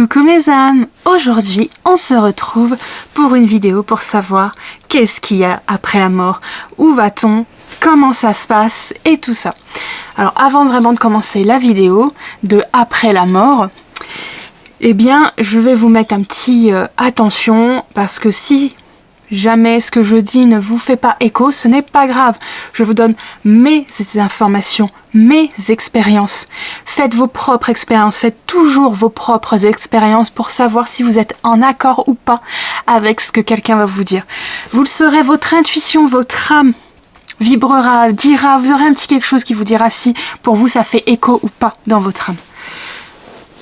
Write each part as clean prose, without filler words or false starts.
Coucou mes âmes, aujourd'hui on se retrouve pour une vidéo pour savoir qu'est-ce qu'il y a après la mort, où va-t-on, comment ça se passe et tout ça. Alors avant vraiment de commencer la vidéo de après la mort, eh bien je vais vous mettre un petit attention parce que si jamais ce que je dis ne vous fait pas écho, ce n'est pas grave. Je vous donne mes informations, mes expériences. Faites vos propres expériences, faites toujours vos propres expériences pour savoir si vous êtes en accord ou pas avec ce que quelqu'un va vous dire. Vous le saurez, votre intuition, votre âme vibrera, dira, vous aurez un petit quelque chose qui vous dira si pour vous ça fait écho ou pas dans votre âme.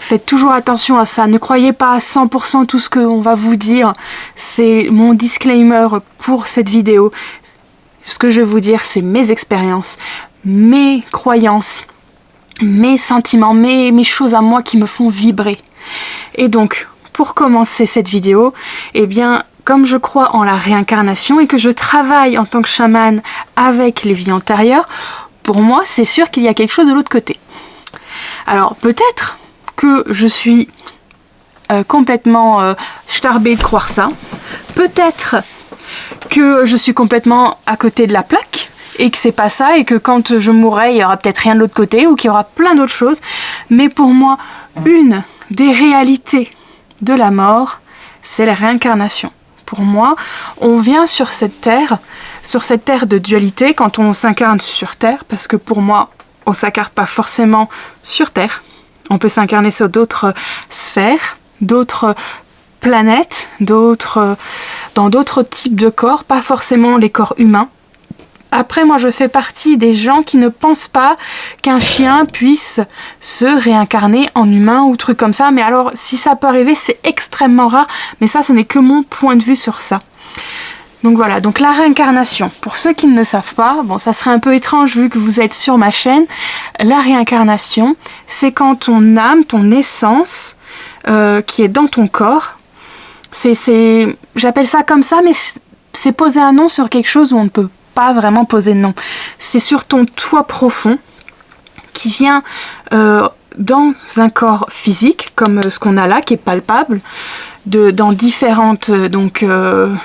Faites toujours attention à ça, ne croyez pas à 100% tout ce qu'on va vous dire. C'est mon disclaimer pour cette vidéo. Ce que je vais vous dire, c'est mes expériences, mes croyances, mes sentiments, mes choses à moi qui me font vibrer. Et donc, pour commencer cette vidéo, eh bien, comme je crois en la réincarnation et que je travaille en tant que chamane avec les vies antérieures, pour moi, c'est sûr qu'il y a quelque chose de l'autre côté. Alors, peut-être que je suis complètement starbée de croire ça. Peut-être que je suis complètement à côté de la plaque et que c'est pas ça et que quand je mourrai, il y aura peut-être rien de l'autre côté ou qu'il y aura plein d'autres choses. Mais pour moi, une des réalités de la mort, c'est la réincarnation. Pour moi, on vient sur cette terre de dualité quand on s'incarne sur terre, parce que pour moi, on s'incarne pas forcément sur terre. On peut s'incarner sur d'autres sphères, d'autres planètes, dans d'autres types de corps, pas forcément les corps humains. Après, moi, je fais partie des gens qui ne pensent pas qu'un chien puisse se réincarner en humain ou truc comme ça. Mais alors, si ça peut arriver, c'est extrêmement rare. Mais ça, ce n'est que mon point de vue sur ça. Donc voilà, donc la réincarnation, pour ceux qui ne le savent pas, bon ça serait un peu étrange vu que vous êtes sur ma chaîne, la réincarnation, c'est quand ton âme, ton essence, qui est dans ton corps, j'appelle ça comme ça, mais c'est poser un nom sur quelque chose où on ne peut pas vraiment poser de nom. C'est sur ton toi profond, qui vient dans un corps physique, comme ce qu'on a là, qui est palpable, dans différentes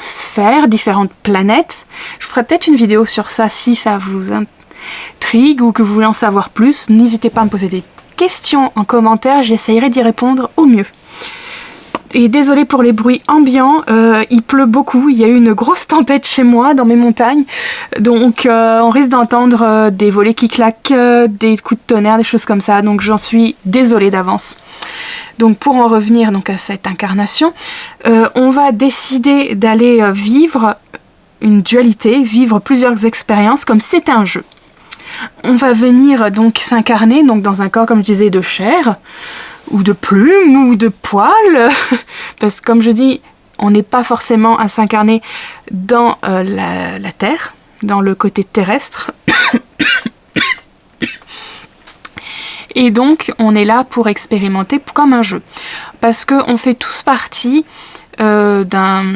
sphères, différentes planètes. Je ferai peut-être une vidéo sur ça si ça vous intrigue ou que vous voulez en savoir plus. N'hésitez pas à me poser des questions en commentaire, j'essayerai d'y répondre au mieux. Et désolé pour les bruits ambiants, il pleut beaucoup, il y a eu une grosse tempête chez moi dans mes montagnes, donc on risque d'entendre des volets qui claquent, des coups de tonnerre, des choses comme ça, donc j'en suis désolée d'avance. Donc pour en revenir donc à cette incarnation, on va décider d'aller vivre une dualité, vivre plusieurs expériences comme si c'était un jeu. On va venir donc s'incarner donc dans un corps, comme je disais, de chair, ou de plumes, ou de poils, parce que comme je dis, on n'est pas forcément à s'incarner dans la terre, dans le côté terrestre. Et donc, on est là pour expérimenter comme un jeu. Parce qu'on fait tous partie d'une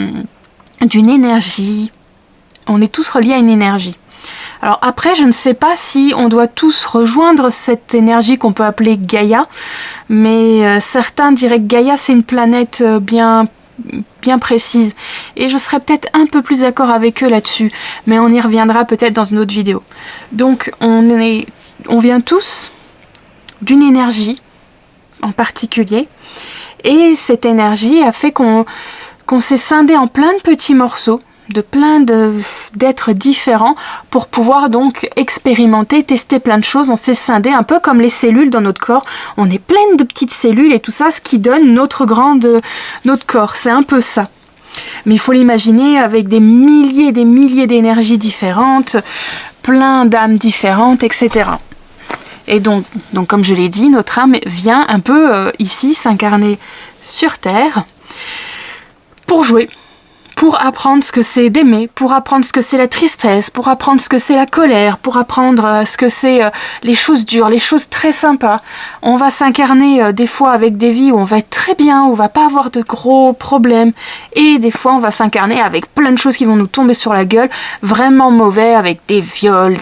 énergie. On est tous reliés à une énergie. Alors après, je ne sais pas si on doit tous rejoindre cette énergie qu'on peut appeler Gaïa. Mais certains diraient que Gaïa, c'est une planète bien précise. Et je serais peut-être un peu plus d'accord avec eux là-dessus. Mais on y reviendra peut-être dans une autre vidéo. Donc, on vient tous d'une énergie en particulier, et cette énergie a fait qu'on s'est scindé en plein de petits morceaux, de plein d'êtres différents, pour pouvoir donc expérimenter, tester plein de choses. On s'est scindé un peu comme les cellules dans notre corps, on est plein de petites cellules et tout ça, ce qui donne notre corps, c'est un peu ça. Mais il faut l'imaginer avec des milliers d'énergies différentes, plein d'âmes différentes, etc. Et donc comme je l'ai dit, notre âme vient un peu ici s'incarner sur Terre pour jouer, pour apprendre ce que c'est d'aimer, pour apprendre ce que c'est la tristesse, pour apprendre ce que c'est la colère, pour apprendre ce que c'est les choses dures, les choses très sympas. On va s'incarner des fois avec des vies où on va être très bien, où on va pas avoir de gros problèmes, et des fois on va s'incarner avec plein de choses qui vont nous tomber sur la gueule, vraiment mauvais, avec des viols,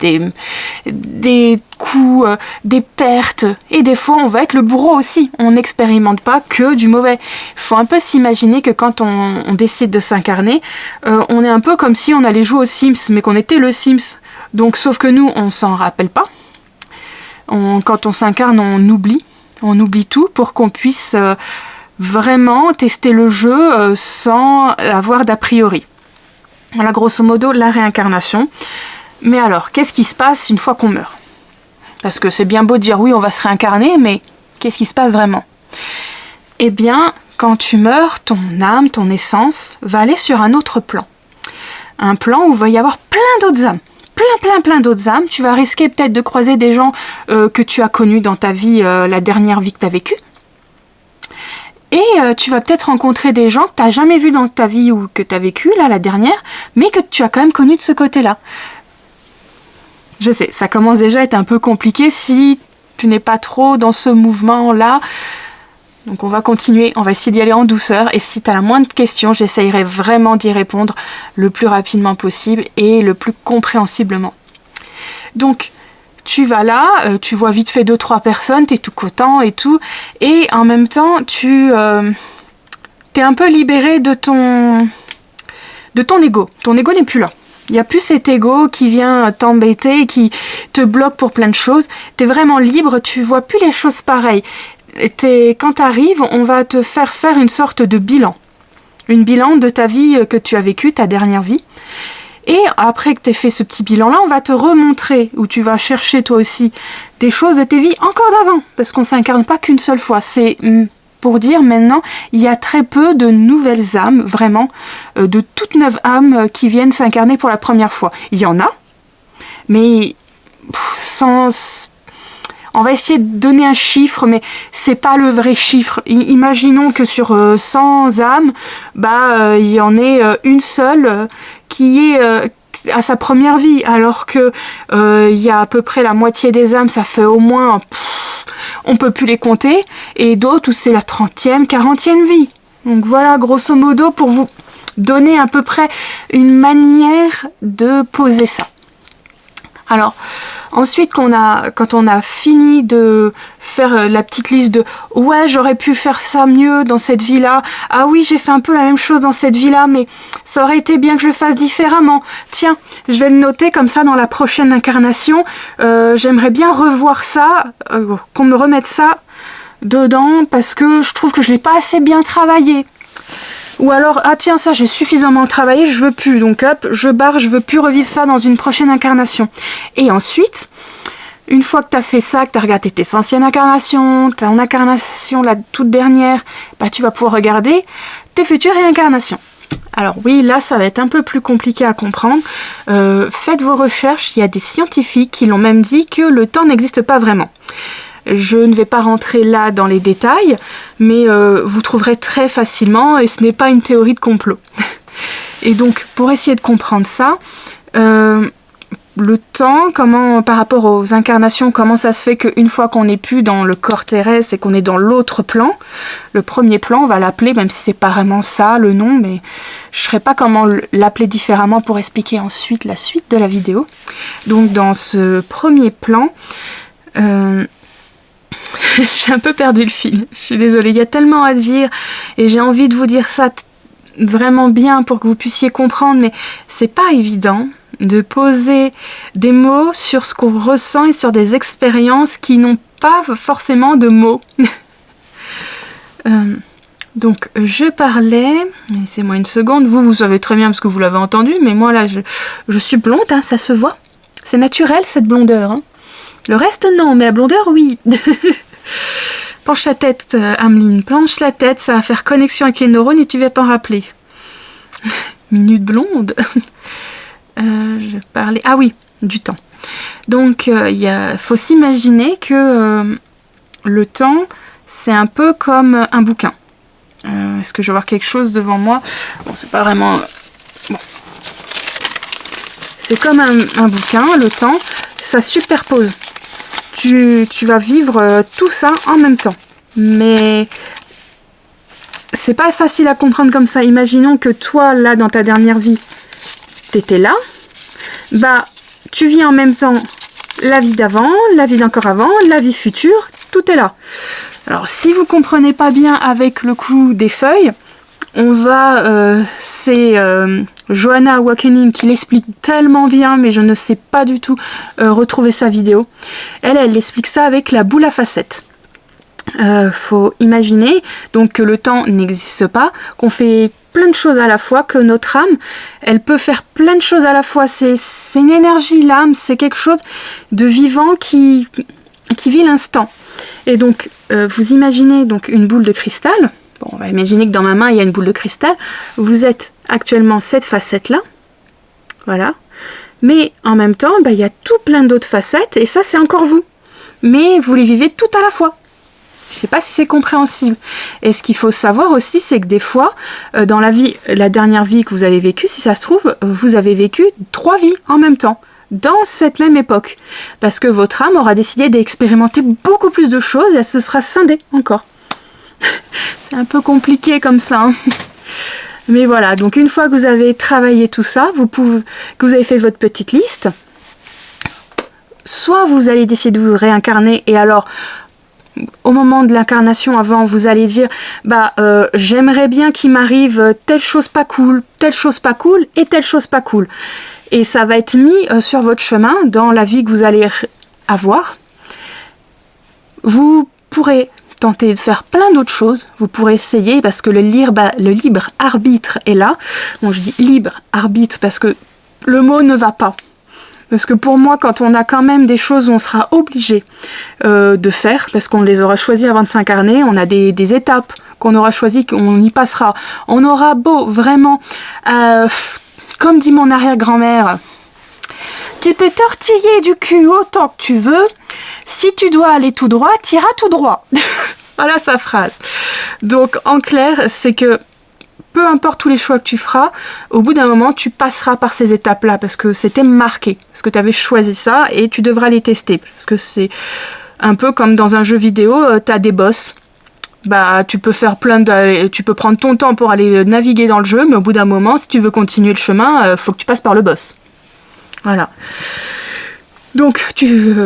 des coups, des pertes, et des fois on va être le bourreau aussi. On n'expérimente pas que du mauvais. Il faut un peu s'imaginer que quand on décide de s'incarner, on est un peu comme si on allait jouer aux Sims, mais qu'on était le Sims. Donc sauf que nous, on s'en rappelle pas. Quand on s'incarne, on oublie tout pour qu'on puisse vraiment tester le jeu sans avoir d'a priori. Voilà, grosso modo, la réincarnation. Mais alors, qu'est-ce qui se passe une fois qu'on meurt? Parce que c'est bien beau de dire oui, on va se réincarner, mais qu'est-ce qui se passe vraiment? Eh bien, quand tu meurs, ton âme, ton essence, va aller sur un autre plan. Un plan où il va y avoir plein d'autres âmes. Plein d'autres âmes. Tu vas risquer peut-être de croiser des gens que tu as connus dans ta vie, la dernière vie que tu as vécue. Et tu vas peut-être rencontrer des gens que tu n'as jamais vus dans ta vie ou que tu as vécu, là, la dernière, mais que tu as quand même connu de ce côté-là. Je sais, ça commence déjà à être un peu compliqué si tu n'es pas trop dans ce mouvement-là. Donc on va continuer, on va essayer d'y aller en douceur. Et si tu as la moindre question, j'essayerai vraiment d'y répondre le plus rapidement possible et le plus compréhensiblement. Donc, tu vas là, tu vois vite fait 2-3 personnes, t'es tout content et tout, et en même temps, t'es un peu libéré de ton ego. Ton ego n'est plus là. Il n'y a plus cet ego qui vient t'embêter, qui te bloque pour plein de choses. T'es vraiment libre, tu vois plus les choses pareilles. Quand t'arrives, on va te faire une sorte de bilan. Une bilan de ta vie que tu as vécue, ta dernière vie. Et après que tu aies fait ce petit bilan-là, on va te remontrer, où tu vas chercher toi aussi des choses de tes vies encore d'avant, parce qu'on ne s'incarne pas qu'une seule fois. C'est pour dire maintenant, il y a très peu de nouvelles âmes, vraiment, de toutes neuves âmes qui viennent s'incarner pour la première fois. Il y en a, mais on va essayer de donner un chiffre, mais c'est pas le vrai chiffre. Imaginons que sur 100 âmes, il y en ait une seule qui est à sa première vie, alors que il y a à peu près la moitié des âmes, ça fait au moins, on peut plus les compter, et d'autres où c'est la 30e, 40e vie. Donc voilà, grosso modo, pour vous donner à peu près une manière de poser ça. Alors, ensuite, quand on a fini de faire la petite liste de « Ouais, j'aurais pu faire ça mieux dans cette vie-là. Ah oui, j'ai fait un peu la même chose dans cette vie-là, mais ça aurait été bien que je le fasse différemment. Tiens, je vais le noter comme ça dans la prochaine incarnation. J'aimerais bien revoir ça, qu'on me remette ça dedans parce que je trouve que je l'ai pas assez bien travaillé. » Ou alors, ah tiens, ça j'ai suffisamment travaillé, je veux plus, donc hop, je barre, je veux plus revivre ça dans une prochaine incarnation. Et ensuite, une fois que tu as fait ça, que tu as regardé tes anciennes incarnations, ton incarnation, la toute dernière, tu vas pouvoir regarder tes futures réincarnations. Alors oui, là ça va être un peu plus compliqué à comprendre. Faites vos recherches, il y a des scientifiques qui l'ont même dit que le temps n'existe pas vraiment. Je ne vais pas rentrer là dans les détails, mais vous trouverez très facilement, et ce n'est pas une théorie de complot. Et donc, pour essayer de comprendre ça, le temps, par rapport aux incarnations, comment ça se fait qu'une fois qu'on n'est plus dans le corps terrestre et qu'on est dans l'autre plan, le premier plan, on va l'appeler, même si c'est pas vraiment ça le nom, mais je ne saurais pas comment l'appeler différemment pour expliquer ensuite la suite de la vidéo. Donc, dans ce premier plan, j'ai un peu perdu le fil, je suis désolée, il y a tellement à dire et j'ai envie de vous dire ça vraiment bien pour que vous puissiez comprendre, mais c'est pas évident de poser des mots sur ce qu'on ressent et sur des expériences qui n'ont pas forcément de mots. Donc je parlais, laissez-moi une seconde, vous savez très bien parce que vous l'avez entendu, mais moi là je suis blonde, hein, ça se voit, c'est naturel cette blondeur, hein. Le reste, non, mais la blondeur, oui. Penche la tête, Ameline, penche la tête, ça va faire connexion avec les neurones et tu vas t'en rappeler. Minute blonde. Je parlais... Ah oui, du temps. Donc, faut s'imaginer que le temps, c'est un peu comme un bouquin. Est-ce que je vais avoir quelque chose devant moi? Bon, c'est pas vraiment... Bon. C'est comme un bouquin, le temps, ça superpose. Tu vas vivre tout ça en même temps. Mais c'est pas facile à comprendre comme ça. Imaginons que toi, là, dans ta dernière vie, t'étais là. Tu vis en même temps la vie d'avant, la vie d'encore avant, la vie future, tout est là. Alors si vous comprenez pas bien avec le coup des feuilles, on va, c'est Johanna Awakening qui l'explique tellement bien, mais je ne sais pas du tout retrouver sa vidéo. Elle explique ça avec la boule à facettes. Faut imaginer donc que le temps n'existe pas, qu'on fait plein de choses à la fois, que notre âme, elle peut faire plein de choses à la fois. C'est une énergie, l'âme, c'est quelque chose de vivant qui vit l'instant. Et donc, vous imaginez donc une boule de cristal. Bon, on va imaginer que dans ma main, il y a une boule de cristal. Vous êtes actuellement cette facette-là. Voilà. Mais en même temps, il y a tout plein d'autres facettes, et ça, c'est encore vous. Mais vous les vivez tout à la fois. Je ne sais pas si c'est compréhensible. Et ce qu'il faut savoir aussi, c'est que des fois, dans la vie, la dernière vie que vous avez vécue, si ça se trouve, vous avez vécu 3 vies en même temps, dans cette même époque. Parce que votre âme aura décidé d'expérimenter beaucoup plus de choses et elle se sera scindée encore. C'est un peu compliqué comme ça. Hein. Mais voilà, donc une fois que vous avez travaillé tout ça, que vous avez fait votre petite liste, soit vous allez décider de vous réincarner et alors... Au moment de l'incarnation, avant, vous allez dire j'aimerais bien qu'il m'arrive telle chose pas cool et telle chose pas cool. Et ça va être mis sur votre chemin dans la vie que vous allez avoir. Vous pourrez tenter de faire plein d'autres choses. Vous pourrez essayer parce que le libre arbitre est là. Bon, je dis libre arbitre parce que le mot ne va pas. Parce que pour moi, quand on a quand même des choses où on sera obligé de faire, parce qu'on les aura choisies avant de s'incarner, on a des étapes qu'on aura choisies, qu'on y passera. On aura beau vraiment, comme dit mon arrière-grand-mère, tu peux tortiller du cul autant que tu veux, si tu dois aller tout droit, t'iras tout droit. Voilà sa phrase. Donc en clair, c'est que peu importe tous les choix que tu feras, au bout d'un moment, tu passeras par ces étapes-là parce que c'était marqué, parce que tu avais choisi ça et tu devras les tester. Parce que c'est un peu comme dans un jeu vidéo, tu as des boss. Tu peux faire tu peux prendre ton temps pour aller naviguer dans le jeu, mais au bout d'un moment, si tu veux continuer le chemin, faut que tu passes par le boss. Voilà. Donc,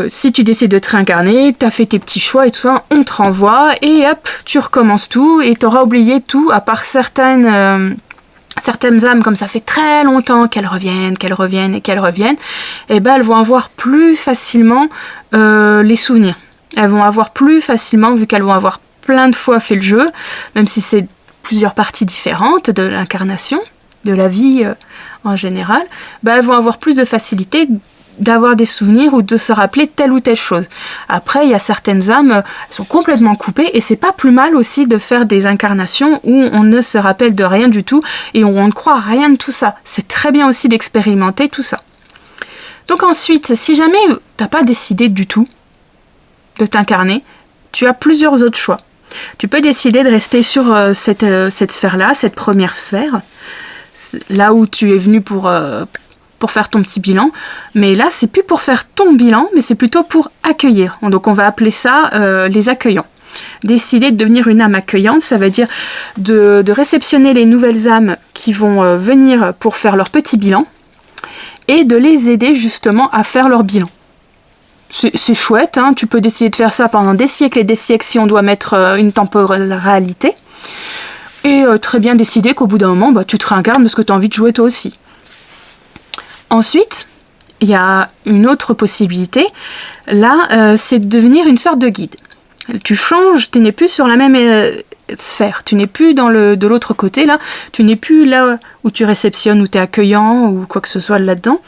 si tu décides de te réincarner, que tu as fait tes petits choix et tout ça, on te renvoie et hop, tu recommences tout et tu auras oublié tout à part certaines âmes, comme ça fait très longtemps qu'elles reviennent, et elles vont avoir plus facilement les souvenirs. Elles vont avoir plus facilement, vu qu'elles vont avoir plein de fois fait le jeu, même si c'est plusieurs parties différentes de l'incarnation, de la vie en général, elles vont avoir plus de facilité d'avoir des souvenirs ou de se rappeler telle ou telle chose. Après, il y a certaines âmes, elles sont complètement coupées et c'est pas plus mal aussi de faire des incarnations où on ne se rappelle de rien du tout et où on ne croit à rien de tout ça. C'est très bien aussi d'expérimenter tout ça. Donc ensuite, si jamais t'as pas décidé du tout de t'incarner, tu as plusieurs autres choix. Tu peux décider de rester sur cette sphère-là, cette première sphère, là où tu es venu pour faire ton petit bilan, mais là c'est plus pour faire ton bilan, mais c'est plutôt pour accueillir. Donc on va appeler ça les accueillants. Décider de devenir une âme accueillante, ça veut dire de réceptionner les nouvelles âmes qui vont venir pour faire leur petit bilan et de les aider justement à faire leur bilan. C'est chouette, hein, tu peux décider de faire ça pendant des siècles et des siècles si on doit mettre une temporalité et très bien décider qu'au bout d'un moment tu te réincarnes parce que tu as envie de jouer toi aussi. Ensuite, il y a une autre possibilité, là, c'est de devenir une sorte de guide. Tu changes, tu n'es plus sur la même sphère, tu n'es plus de l'autre côté, là, tu n'es plus là où tu réceptionnes, où tu es accueillant, ou quoi que ce soit là-dedans.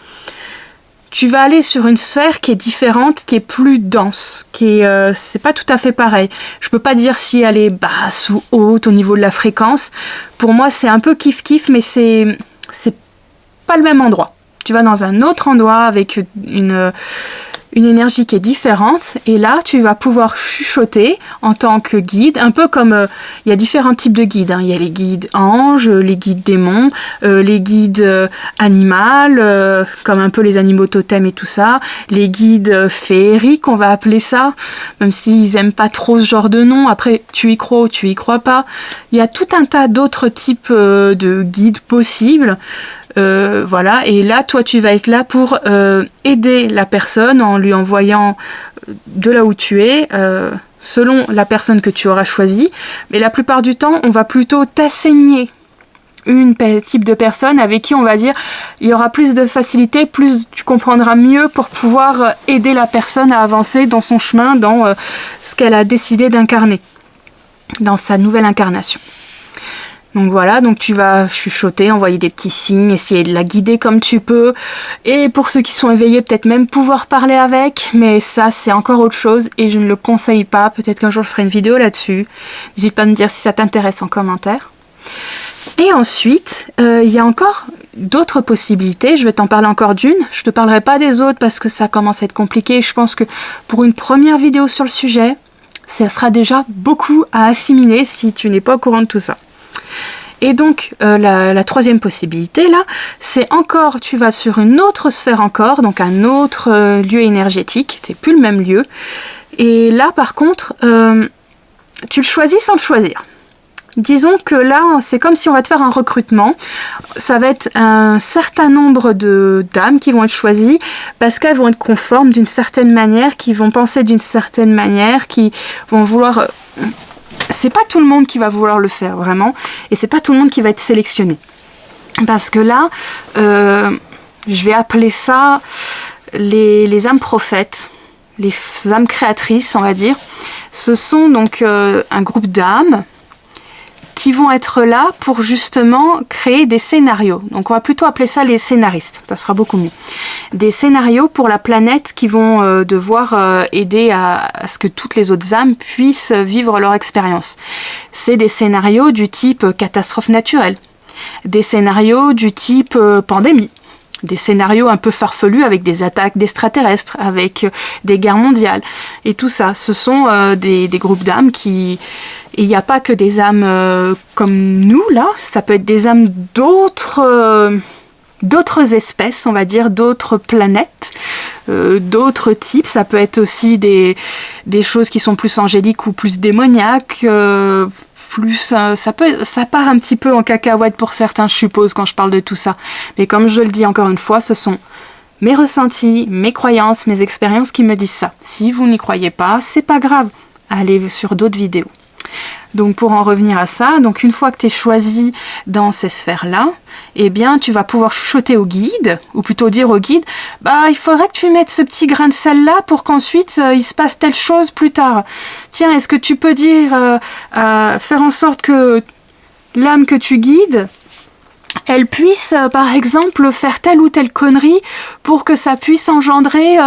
Tu vas aller sur une sphère qui est différente, qui est plus dense, c'est pas tout à fait pareil. Je peux pas dire si elle est basse ou haute au niveau de la fréquence. Pour moi, c'est un peu kiff-kiff, mais c'est pas le même endroit. Tu vas dans un autre endroit avec une énergie qui est différente et là tu vas pouvoir chuchoter en tant que guide, un peu comme il y a différents types de guides, hein. Il y a les guides anges, les guides démons, les guides animaux, comme un peu les animaux totems et tout ça, les guides féeriques on va appeler ça, même s'ils aiment pas trop ce genre de nom. Après tu y crois ou tu y crois pas. Il y a tout un tas d'autres types de guides possibles. Voilà, et là, toi, tu vas être là pour aider la personne en lui envoyant de là où tu es, selon la personne que tu auras choisie. Mais la plupart du temps, on va plutôt t'assigner une type de personne avec qui on va dire il y aura plus de facilité, plus tu comprendras mieux pour pouvoir aider la personne à avancer dans son chemin, dans ce qu'elle a décidé d'incarner, dans sa nouvelle incarnation. Donc voilà, donc tu vas chuchoter, envoyer des petits signes, essayer de la guider comme tu peux. Et pour ceux qui sont éveillés, peut-être même pouvoir parler avec. Mais ça, c'est encore autre chose et je ne le conseille pas. Peut-être qu'un jour, je ferai une vidéo là-dessus. N'hésite pas à me dire si ça t'intéresse en commentaire. Et ensuite, il y a encore d'autres possibilités. Je vais t'en parler encore d'une. Je ne te parlerai pas des autres parce que ça commence à être compliqué. Je pense que pour une première vidéo sur le sujet, ça sera déjà beaucoup à assimiler si tu n'es pas au courant de tout ça. Et donc, la troisième possibilité, là, c'est encore, tu vas sur une autre sphère encore, donc un autre lieu énergétique, c'est plus le même lieu. Et là, par contre, tu le choisis sans le choisir. Disons que là, c'est comme si on va te faire un recrutement. Ça va être un certain nombre de dames qui vont être choisies parce qu'elles vont être conformes d'une certaine manière, qui vont penser d'une certaine manière, qui vont vouloir... C'est pas tout le monde qui va vouloir le faire, vraiment. Et c'est pas tout le monde qui va être sélectionné. Parce que là, je vais appeler ça les âmes prophètes, les âmes créatrices, on va dire. Ce sont donc un groupe d'âmes qui vont être là pour justement créer des scénarios. Donc on va plutôt appeler ça les scénaristes, ça sera beaucoup mieux. Des scénarios pour la planète qui vont devoir aider à ce que toutes les autres âmes puissent vivre leur expérience. C'est des scénarios du type catastrophe naturelle, des scénarios du type pandémie, des scénarios un peu farfelus avec des attaques d'extraterrestres, avec des guerres mondiales. Et tout ça, ce sont des groupes d'âmes qui... Et il n'y a pas que des âmes comme nous, là. Ça peut être des âmes d'autres espèces, on va dire, d'autres planètes, d'autres types. Ça peut être aussi des choses qui sont plus angéliques ou plus démoniaques. Ça part un petit peu en cacahuète pour certains, je suppose, quand je parle de tout ça. Mais comme je le dis encore une fois, ce sont mes ressentis, mes croyances, mes expériences qui me disent ça. Si vous n'y croyez pas, c'est pas grave. Allez sur d'autres vidéos. Donc pour en revenir à ça, donc une fois que tu es choisi dans ces sphères-là, eh bien tu vas pouvoir chuchoter au guide, ou plutôt dire au guide, bah il faudrait que tu mettes ce petit grain de sel-là pour qu'ensuite il se passe telle chose plus tard. Tiens, est-ce que tu peux dire, faire en sorte que l'âme que tu guides, elle puisse par exemple faire telle ou telle connerie pour que ça puisse engendrer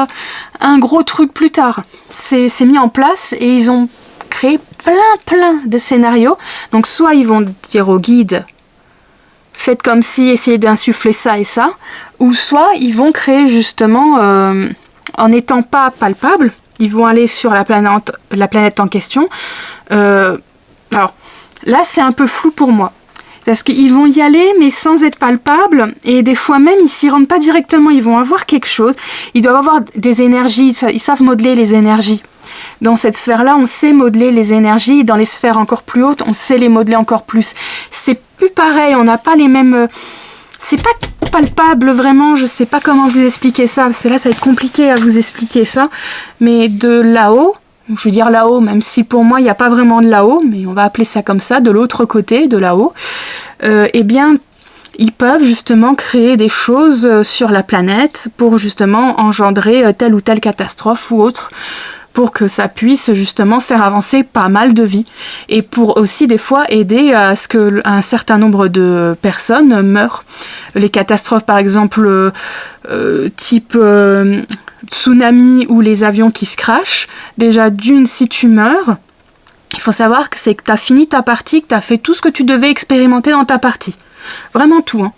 un gros truc plus tard. C'est mis en place et ils ont créé plein de scénarios. Donc soit ils vont dire au guide faites comme si, essayez d'insuffler ça et ça, ou soit ils vont créer justement en n'étant pas palpables, ils vont aller sur la planète en question. Alors là c'est un peu flou pour moi parce qu'ils vont y aller mais sans être palpables et des fois même ils s'y rendent pas directement, ils vont avoir quelque chose, ils doivent avoir des énergies, ils savent modeler les énergies. Dans cette sphère-là, on sait modeler les énergies. Dans les sphères encore plus hautes, on sait les modeler encore plus. C'est plus pareil, on n'a pas les mêmes... C'est pas palpable vraiment, je sais pas comment vous expliquer ça, parce que là, ça va être compliqué à vous expliquer ça. Mais de là-haut, je veux dire là-haut, même si pour moi, il n'y a pas vraiment de là-haut, mais on va appeler ça comme ça, de l'autre côté, de là-haut, eh bien... Ils peuvent justement créer des choses sur la planète pour justement engendrer telle ou telle catastrophe ou autre, pour que ça puisse justement faire avancer pas mal de vies et pour aussi des fois aider à ce qu'un certain nombre de personnes meurent. Les catastrophes par exemple type tsunami ou les avions qui se crashent, déjà d'une si tu meurs, il faut savoir que c'est que tu as fini ta partie, que tu as fait tout ce que tu devais expérimenter dans ta partie. Vraiment tout, hein.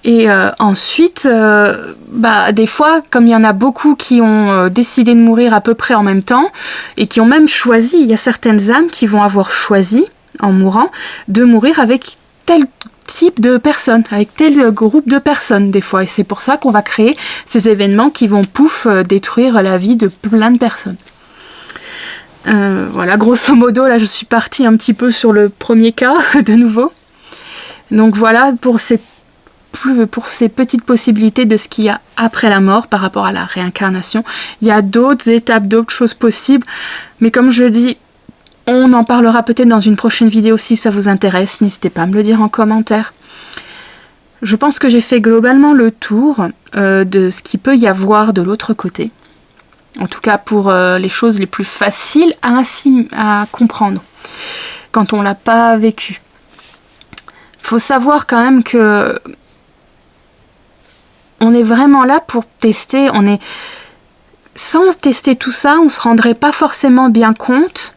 Et ensuite, des fois, comme il y en a beaucoup qui ont décidé de mourir à peu près en même temps, et qui ont même choisi, il y a certaines âmes qui vont avoir choisi, en mourant, de mourir avec tel type de personnes, avec tel groupe de personnes des fois. Et c'est pour ça qu'on va créer ces événements qui vont, détruire la vie de plein de personnes. Voilà, grosso modo, là je suis partie un petit peu sur le premier cas, de nouveau. Donc voilà, pour cette pour ces petites possibilités de ce qu'il y a après la mort par rapport à la réincarnation. Il y a d'autres étapes, d'autres choses possibles, mais comme je dis, on en parlera peut-être dans une prochaine vidéo si ça vous intéresse. N'hésitez pas à me le dire en commentaire. Je pense que j'ai fait globalement le tour de ce qu'il peut y avoir de l'autre côté. En tout cas pour les choses les plus faciles à comprendre quand on l'a pas vécu. Faut savoir quand même que on est vraiment là pour tester. Sans tester tout ça, on se rendrait pas forcément bien compte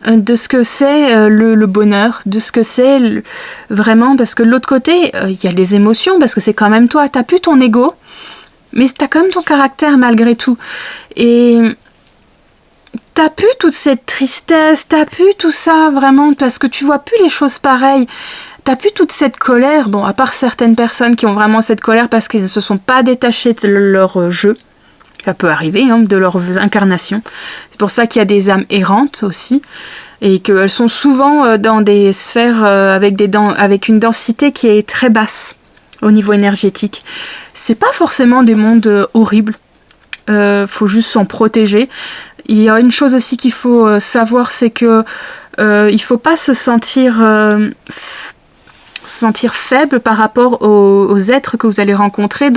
de ce que c'est le bonheur, de ce que c'est vraiment, parce que de l'autre côté, il y a des émotions, parce que c'est quand même toi, t'as plus ton ego, mais t'as quand même ton caractère malgré tout. Et t'as plus toute cette tristesse, t'as plus tout ça vraiment, parce que tu vois plus les choses pareilles. T'as plus toute cette colère, bon, à part certaines personnes qui ont vraiment cette colère parce qu'elles ne se sont pas détachées de leur jeu. Ça peut arriver, hein, de leurs incarnations. C'est pour ça qu'il y a des âmes errantes aussi, et qu'elles sont souvent dans des sphères avec une densité qui est très basse au niveau énergétique. C'est pas forcément des mondes horribles. Faut juste s'en protéger. Il y a une chose aussi qu'il faut savoir, c'est que il faut pas se sentir faible par rapport aux êtres que vous allez rencontrer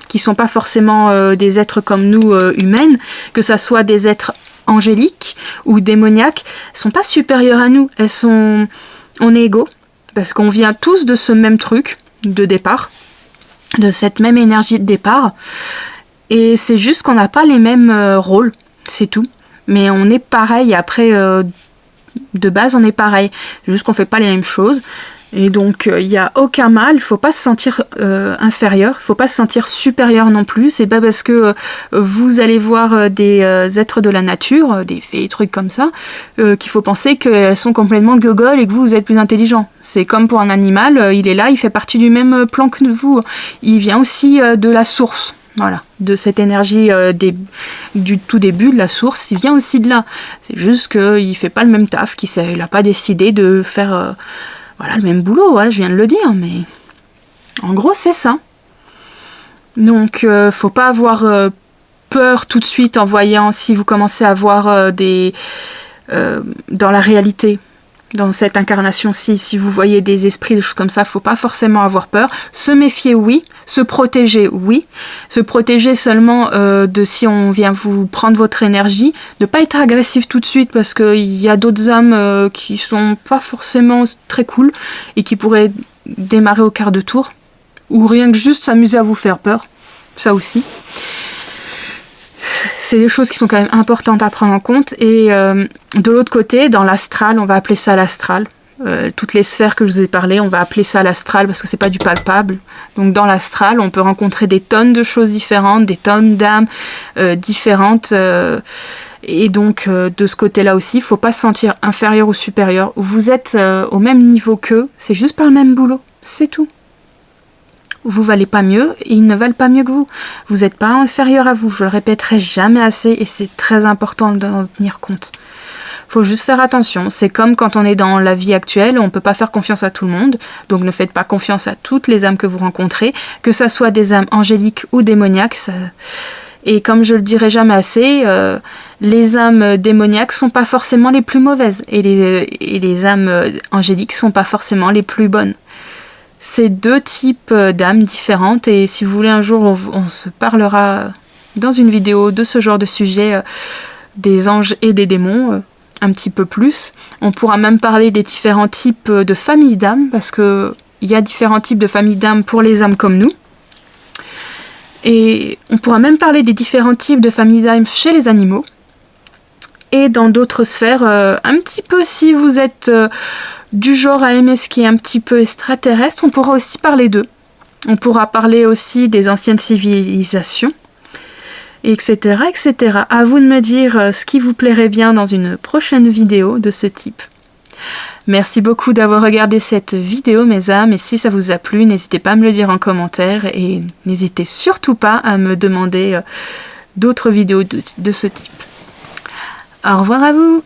qui sont pas forcément des êtres comme nous humaines, que ça soit des êtres angéliques ou démoniaques, elles sont pas supérieures à nous, on est égaux, parce qu'on vient tous de ce même truc de départ, de cette même énergie de départ, et c'est juste qu'on n'a pas les mêmes rôles, c'est tout, mais on est pareil, après de base on est pareil, c'est juste qu'on fait pas les mêmes choses. Et donc, il n'y a aucun mal, il ne faut pas se sentir inférieur, il ne faut pas se sentir supérieur non plus. C'est pas parce que vous allez voir des êtres de la nature, des fées, des trucs comme ça, qu'il faut penser qu'elles sont complètement gueules et que vous êtes plus intelligent. C'est comme pour un animal, il est là, il fait partie du même plan que vous. Il vient aussi de la source, voilà, de cette énergie du tout début, de la source, il vient aussi de là. C'est juste qu'il ne fait pas le même taf, il n'a pas décidé de faire... Voilà, le même boulot, voilà, je viens de le dire, mais en gros, c'est ça. Donc, faut pas avoir peur tout de suite en voyant, si vous commencez à voir dans la réalité, dans cette incarnation-ci, si vous voyez des esprits, des choses comme ça, faut pas forcément avoir peur. Se méfier, oui. Se protéger, oui. Se protéger seulement de si on vient vous prendre votre énergie. Ne pas être agressif tout de suite parce qu'il y a d'autres âmes qui sont pas forcément très cool et qui pourraient démarrer au quart de tour. Ou rien que juste s'amuser à vous faire peur. Ça aussi. C'est des choses qui sont quand même importantes à prendre en compte. Et de l'autre côté, dans l'astral, on va appeler ça l'astral. Toutes les sphères que je vous ai parlé, on va appeler ça l'astral parce que c'est pas du palpable. Donc dans l'astral, on peut rencontrer des tonnes de choses différentes, des tonnes d'âmes différentes. Et donc de ce côté-là aussi, il faut pas se sentir inférieur ou supérieur. Vous êtes au même niveau qu'eux, c'est juste par le même boulot, c'est tout. Vous valez pas mieux et ils ne valent pas mieux que vous. Vous n'êtes pas inférieur à vous, je le répéterai jamais assez et c'est très important d'en tenir compte. Faut juste faire attention, c'est comme quand on est dans la vie actuelle, on peut pas faire confiance à tout le monde, donc ne faites pas confiance à toutes les âmes que vous rencontrez, que ça soit des âmes angéliques ou démoniaques. Et comme je le dirai jamais assez, les âmes démoniaques sont pas forcément les plus mauvaises et les âmes angéliques sont pas forcément les plus bonnes. C'est deux types d'âmes différentes et si vous voulez un jour on se parlera dans une vidéo de ce genre de sujet des anges et des démons un petit peu plus. On pourra même parler des différents types de familles d'âmes parce que il y a différents types de familles d'âmes pour les âmes comme nous. Et on pourra même parler des différents types de familles d'âmes chez les animaux. Et dans d'autres sphères, un petit peu si vous êtes du genre à aimer ce qui est un petit peu extraterrestre, on pourra aussi parler d'eux. On pourra parler aussi des anciennes civilisations, etc., etc. À vous de me dire ce qui vous plairait bien dans une prochaine vidéo de ce type. Merci beaucoup d'avoir regardé cette vidéo, mes âmes, et si ça vous a plu, n'hésitez pas à me le dire en commentaire, et n'hésitez surtout pas à me demander d'autres vidéos de ce type. Au revoir à vous!